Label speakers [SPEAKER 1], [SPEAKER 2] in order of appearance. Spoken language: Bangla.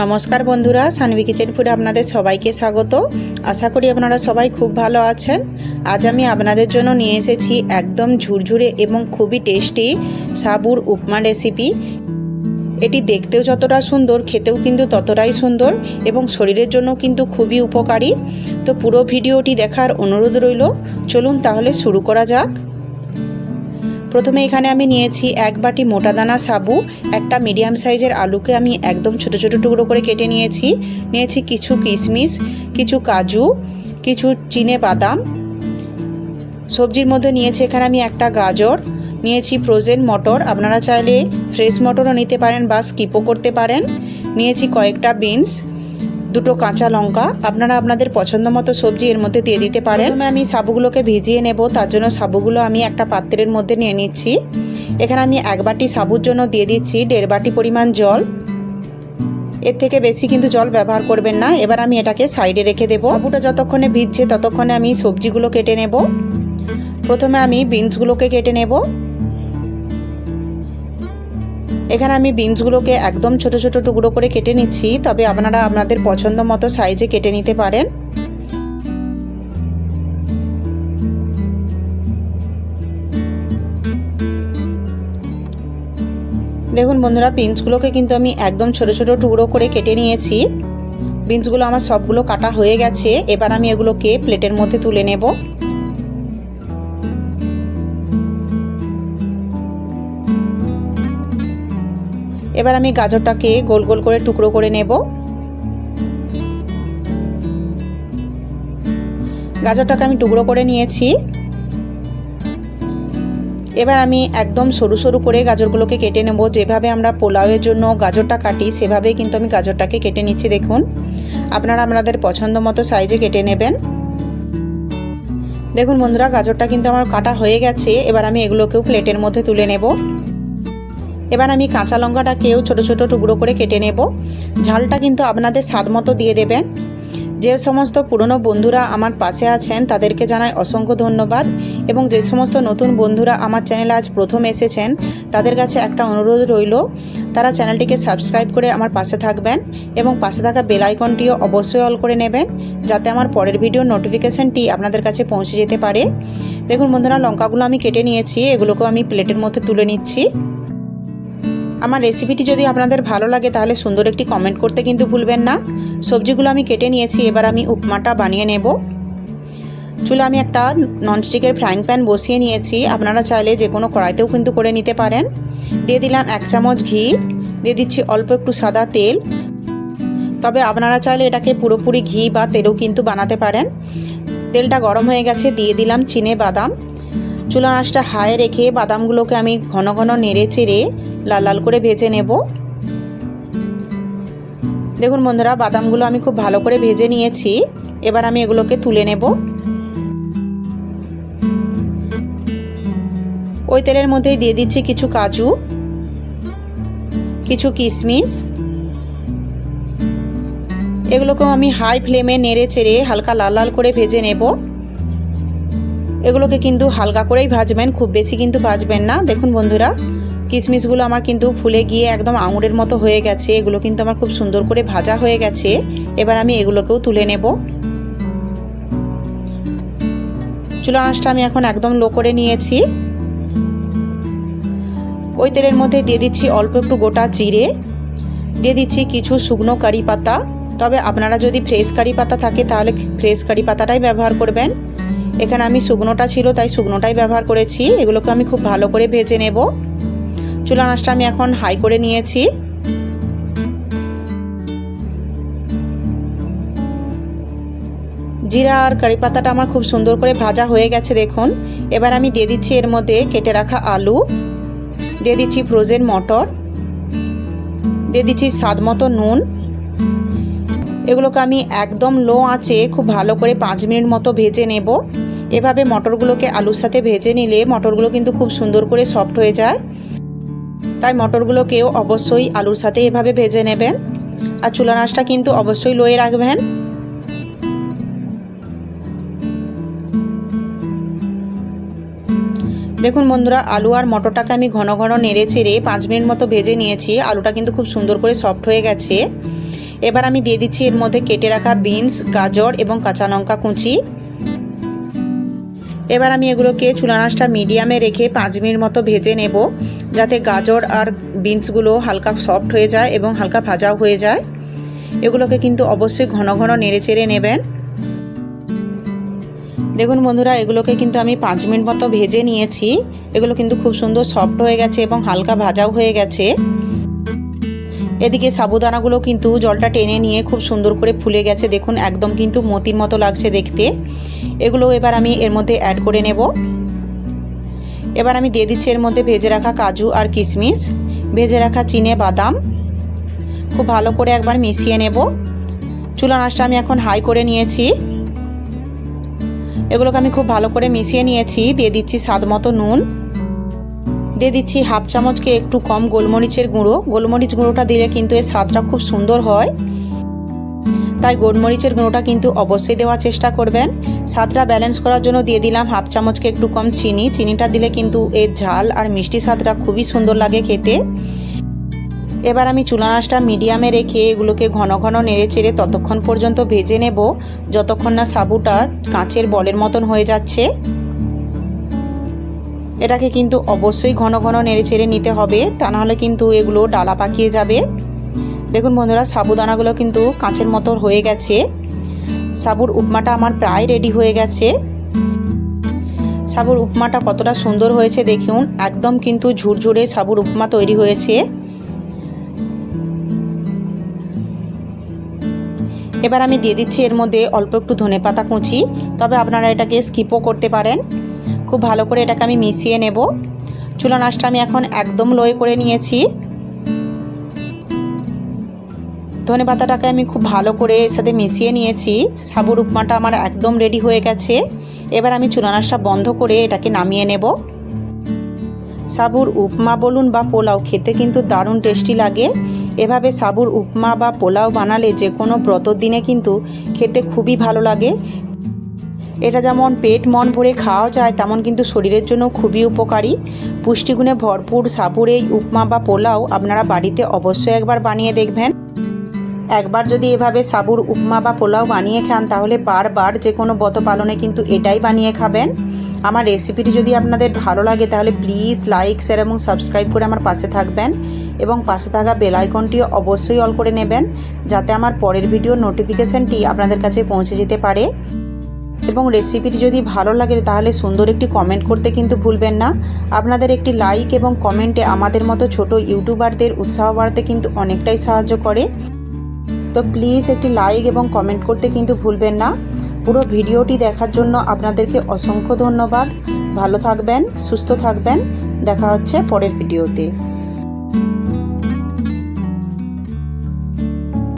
[SPEAKER 1] নমস্কার বন্ধুরা, সানভি কিচেন ফুডে আপনাদের সবাইকে স্বাগত। আশা করি আপনারা সবাই খুব ভালো আছেন। আজ আমি আপনাদের জন্য নিয়ে এসেছি একদম ঝুরঝুরে এবং খুবই টেস্টি সাবুর উপমা রেসিপি। এটি দেখতেও যতটা সুন্দর, খেতেও কিন্তু ততটাই সুন্দর এবং শরীরের জন্য কিন্তু খুবই উপকারী। তো পুরো ভিডিওটি দেখার অনুরোধ রইল। চলুন তাহলে শুরু করা যাক। প্রথমে এখানে আমি নিয়েছি এক বাটি মোটা দানা সাবু, একটা মিডিয়াম সাইজের আলুকে আমি একদম ছোট ছোট টুকরো করে কেটে নিয়েছি কিছু কিশমিশ, কিছু কাজু, কিছু চিনে বাদাম। সবজির মধ্যে নিয়েছি এখানে আমি একটা গাজর, নিয়েছি ফ্রোজেন মটর, আপনারা চাইলে ফ্রেশ মটরও নিতে পারেন বা স্কিপও করতে পারেন। নিয়েছি কয়েকটা বিনস, দুটো কাঁচা লঙ্কা। আপনারা আপনাদের পছন্দ মতো সবজি এর মধ্যে দিয়ে দিতে পারেন। প্রথমে আমি সাবুগুলোকে ভিজিয়ে নেব, তার জন্য সাবুগুলো আমি একটা পাত্রের মধ্যে নিয়ে নিচ্ছি। এখানে আমি এক বাটি সাবুর জন্য দিয়ে দিচ্ছি 1.5 বাটি পরিমাণ জল। এর থেকে বেশি কিন্তু জল ব্যবহার করবেন না। এবার আমি এটাকে সাইডে রেখে দেবো। সাবুটা যতক্ষণে ভিজছে ততক্ষণে আমি সবজিগুলো কেটে নেব। প্রথমে আমি বিনসগুলোকে কেটে নেব। এখানে আমি বিনসগুলোকে একদম ছোট ছোট টুকরো করে কেটে নিচ্ছি, তবে আপনারা আপনাদের পছন্দ মতো সাইজে কেটে নিতে পারেন। দেখুন বন্ধুরা, বিনসগুলোকে কিন্তু আমি একদম ছোট ছোট টুকরো করে কেটে নিয়েছি। বিনসগুলো আমার সবগুলো কাটা হয়ে গেছে। এবার আমি এগুলোকে প্লেটের মধ্যে তুলে নেব। এবার আমি গাজরটাকে গোল গোল করে টুকরো করে নেব। গাজরটাকে আমি টুকরো করে নিয়েছি। এবার আমি একদম সরু সরু করে গাজরগুলোকে কেটে নেব। যেভাবে আমরা পোলাওয়ের জন্য গাজরটা কাটি সেভাবেই কিন্তু আমি গাজরটাকে কেটে নিচ্ছি। দেখুন, আপনারা আপনাদের পছন্দ মতো সাইজে কেটে নেবেন। দেখুন বন্ধুরা, গাজরটা কিন্তু আমার কাটা হয়ে গেছে। এবার আমি এগুলোকেও প্লেটের মধ্যে তুলে নেব। এবার আমি কাঁচা লঙ্কাটাকেও ছোট ছোট টুকরো করে কেটে নেব। ঝালটা কিন্তু আপনাদের স্বাদ মতো দিয়ে দেবেন। যে সমস্ত পুরনো বন্ধুরা আমার পাশে আছেন তাদেরকে জানাই অসংখ্য ধন্যবাদ, এবং যে সমস্ত নতুন বন্ধুরা আমার চ্যানেলে আজ প্রথম এসেছেন তাদের কাছে একটা অনুরোধ রইল, তারা চ্যানেলটিকে সাবস্ক্রাইব করে আমার পাশে থাকবেন এবং পাশে থাকা বেল আইকনটিও অবশ্যই অল করে নেবেন, যাতে আমার পরের ভিডিওর নোটিফিকেশানটি আপনাদের কাছে পৌঁছে যেতে পারে। দেখুন বন্ধুরা, লঙ্কাগুলো আমি কেটে নিয়েছি, এগুলোকেও আমি প্লেটের মধ্যে তুলে নিচ্ছি। আমার রেসিপিটি যদি আপনাদের ভালো লাগে তাহলে সুন্দর একটি কমেন্ট করতে কিন্তু ভুলবেন না। সবজিগুলো আমি কেটে নিয়েছি। এবার আমি উপমাটা বানিয়ে নেব। চুলে আমি একটা ননস্টিকের ফ্রাইং প্যান বসিয়ে নিয়েছি। আপনারা চাইলে যে কোনো কড়াইতেও কিন্তু করে নিতে পারেন। দিয়ে দিলাম 1 চামচ ঘি, দিয়ে দিচ্ছি অল্প একটু সাদা তেল। তবে আপনারা চাইলে এটাকে পুরোপুরি ঘি বা তেলও কিন্তু বানাতে পারেন। তেলটা গরম হয়ে গেছে, দিয়ে দিলাম চিনে বাদাম। চুলার আঁচটা হাই রেখে বাদামগুলোকে আমি ঘন ঘন নেড়ে চেড়ে লাল লাল করে ভেজে নেব। দেখুন বন্ধুরা, বাদামগুলো আমি খুব ভালো করে ভেজে নিয়েছি। এবার আমি এগুলোকে তুলে নেব। ওই তেলের মধ্যেই দিয়ে দিচ্ছি কিছু কাজু, কিছু কিশমিশ। এগুলোকেও আমি হাই ফ্লেমে নেড়ে চেড়ে হালকা লাল লাল করে ভেজে নেব। এগুলোকে কিন্তু হালকা করেই ভাজবেন, খুব বেশি কিন্তু ভাজবেন না। দেখুন বন্ধুরা, কিশমিশগুলো আমার কিন্তু ফুলে গিয়ে একদম আঙুরের মতো হয়ে গেছে। এগুলো কিন্তু আমার খুব সুন্দর করে ভাজা হয়ে গেছে। এবার আমি এগুলোকেও তুলে নেব। চুলার আঁচটা আমি এখন একদম লো করে নিয়েছি। ওই তেলের মধ্যে দিয়ে দিচ্ছি অল্প একটু গোটা জিরে, দিয়ে দিচ্ছি কিছু শুকনো কারি পাতা। তবে আপনারা যদি ফ্রেশ কারি পাতা থাকে তাহলে ফ্রেশ কারি পাতাটাই ব্যবহার করবেন। এখানে আমি শুকনোটা ছিল তাই শুকনোটাই ব্যবহার করেছি। এগুলোকে আমি খুব ভালো করে ভেজে নেব। চুলার আঁচটা আমি এখন হাই করে নিয়েছি। জিরা আর কারি পাতাটা আমার খুব সুন্দর করে ভাজা হয়ে গেছে। দেখুন, এবার আমি দিয়ে দিচ্ছি এর মধ্যে কেটে রাখা আলু, দিয়ে দিচ্ছি ফ্রোজেন মটর, দিয়ে দিচ্ছি স্বাদ মতো নুন। এগুলোকে আমি একদম লো আঁচে খুব ভালো করে 5 মিনিট মতো ভেজে নেব। এভাবে মটরগুলোকে আলুর সাথে ভেজে নিলে মটরগুলো কিন্তু খুব সুন্দর করে সফট হয়ে যায়। তাই মটরগুলোকেও অবশ্যই আলুর সাথে এভাবে ভেজে নেবেন। আর চুলার আঁচটা কিন্তু অবশ্যই লোয়ে রাখবেন। দেখুন বন্ধুরা, আলু আর মটরটাকে আমি ঘন ঘন নেড়ে চেড়ে 5 মিনিট মতো ভেজে নিয়েছি। আলুটা কিন্তু খুব সুন্দর করে সফট হয়ে গেছে। এবার আমি দিয়ে দিচ্ছি এর মধ্যে কেটে রাখা বিনস, গাজর এবং কাঁচা লঙ্কা কুচি। এবার আমি এগুলোকে চুলা আঁচটা মিডিয়ামে রেখে 5 মিনিট মতো ভেজে নেব, যাতে গাজর আর বিনসগুলো হালকা সফট হয়ে যায় এবং হালকা ভাজাও হয়ে যায়। এগুলোকে কিন্তু অবশ্যই ঘন ঘন নেড়ে চেড়ে নেবেন। দেখুন বন্ধুরা, এগুলোকে কিন্তু আমি 5 মিনিট মতো ভেজে নিয়েছি। এগুলো কিন্তু খুব সুন্দর সফট হয়ে গেছে এবং হালকা ভাজাও হয়ে গেছে। এদিকে সাবুদানাগুলো কিন্তু জলটা টেনে নিয়ে খুব সুন্দর করে ফুলে গেছে। দেখুন একদম কিন্তু মতির মতো লাগছে দেখতে। এগুলো এবার আমি এর মধ্যে অ্যাড করে নেব। এবার আমি দিয়ে দিচ্ছি এর মধ্যে ভেজে রাখা কাজু আর কিশমিশ, ভেজে রাখা চিনে বাদাম। খুব ভালো করে একবার মিশিয়ে নেব। চুলা আঁচটা আমি এখন হাই করে নিয়েছি। এগুলোকে আমি খুব ভালো করে মিশিয়ে নিয়েছি। দিয়ে দিচ্ছি স্বাদ মতো নুন, দিয়ে দিচ্ছি হাফ চামচকে একটু কম গোলমরিচের গুঁড়ো। গোলমরিচ গুঁড়োটা দিলে কিন্তু এর স্বাদটা খুব সুন্দর হয়, তাই গোলমরিচের গুঁড়োটা কিন্তু অবশ্যই দেওয়ার চেষ্টা করবেন। স্বাদটা ব্যালেন্স করার জন্য দিয়ে দিলাম হাফ চামচকে একটু কম চিনি। চিনিটা দিলে কিন্তু এর ঝাল আর মিষ্টি স্বাদটা খুবই সুন্দর লাগে খেতে। এবার আমি চুলা আঁচটা মিডিয়ামে রেখে এগুলোকে ঘন ঘন নেড়ে চেড়ে ততক্ষণ পর্যন্ত ভেজে নেব যতক্ষণ না সাবুটা কাঁচের বলের মতন হয়ে যাচ্ছে। এটাকে কিন্তু অবশ্যই ঘন ঘন নেড়ে চেড়ে নিতে হবে, তা নাহলে কিন্তু এগুলো ডালা পাকিয়ে যাবে। দেখুন বন্ধুরা, সাবুদানাগুলো কিন্তু কাঁচের মতো হয়ে গেছে। সাবুর উপমাটা আমার প্রায় রেডি হয়ে গেছে। সাবুর উপমাটা কতটা সুন্দর হয়েছে দেখুন, একদম কিন্তু ঝুরঝুরে সাবুর উপমা তৈরি হয়েছে। এবার আমি দিয়ে দিচ্ছি এর মধ্যে অল্প একটু ধনেপাতা কুচি, তবে আপনারা এটাকে স্কিপও করতে পারেন। খুব ভালো করে এটাকে আমি মিশিয়ে নেব। চুলা আঁচটা আমি এখন একদম লোয়ে করে নিয়েছি। ধনেপাতাটাকে আমি খুব ভালো করে এর সাথে মিশিয়ে নিয়েছি। সাবুর উপমাটা আমার একদম রেডি হয়ে গেছে। এবার আমি চুলা আঁচটা বন্ধ করে এটাকে নামিয়ে নেব। সাবুর উপমা বলুন বা পোলাও খেতে কিন্তু দারুণ টেস্টি লাগে। এভাবে সাবুর উপমা বা পোলাও বানালে যে কোনো ব্রতর দিনে কিন্তু খেতে খুবই ভালো লাগে। এটা যেমন পেট মন ভরে খাওয়া যায়, তেমন কিন্তু শরীরের জন্য খুবই উপকারী। পুষ্টিগুণে ভরপুর সাবুর এই উপমা বা পোলাও আপনারা বাড়িতে অবশ্যই একবার বানিয়ে দেখবেন। একবার যদি এভাবে সাবুর উপমা বা পোলাও বানিয়ে খান, তাহলে বারবার যে কোনো ব্রত পালনে কিন্তু এটাই বানিয়ে খাবেন। আমার রেসিপিটি যদি আপনাদের ভালো লাগে তাহলে প্লিজ লাইক, শেয়ার এবং সাবস্ক্রাইব করে আমার পাশে থাকবেন এবং পাশে থাকা বেল আইকনটিও অবশ্যই অল করে নেবেন, যাতে আমার পরের ভিডিওর নোটিফিকেশানটি আপনাদের কাছে পৌঁছে যেতে পারে। এবং রেসিপিটি যদি ভালো লাগে তাহলে সুন্দর একটি কমেন্ট করতে কিন্তু ভুলবেন না। আপনাদের একটি লাইক এবং কমেন্টে আমাদের মতো ছোট ইউটিউবারদের উৎসাহ বাড়াতে কিন্তু অনেকটাই সাহায্য করে। তো প্লিজ একটি লাইক এবং কমেন্ট করতে কিন্তু ভুলবেন না। পুরো ভিডিওটি দেখার জন্য আপনাদেরকে অসংখ্য ধন্যবাদ। ভালো থাকবেন, সুস্থ থাকবেন। দেখা হচ্ছে পরের ভিডিওতে।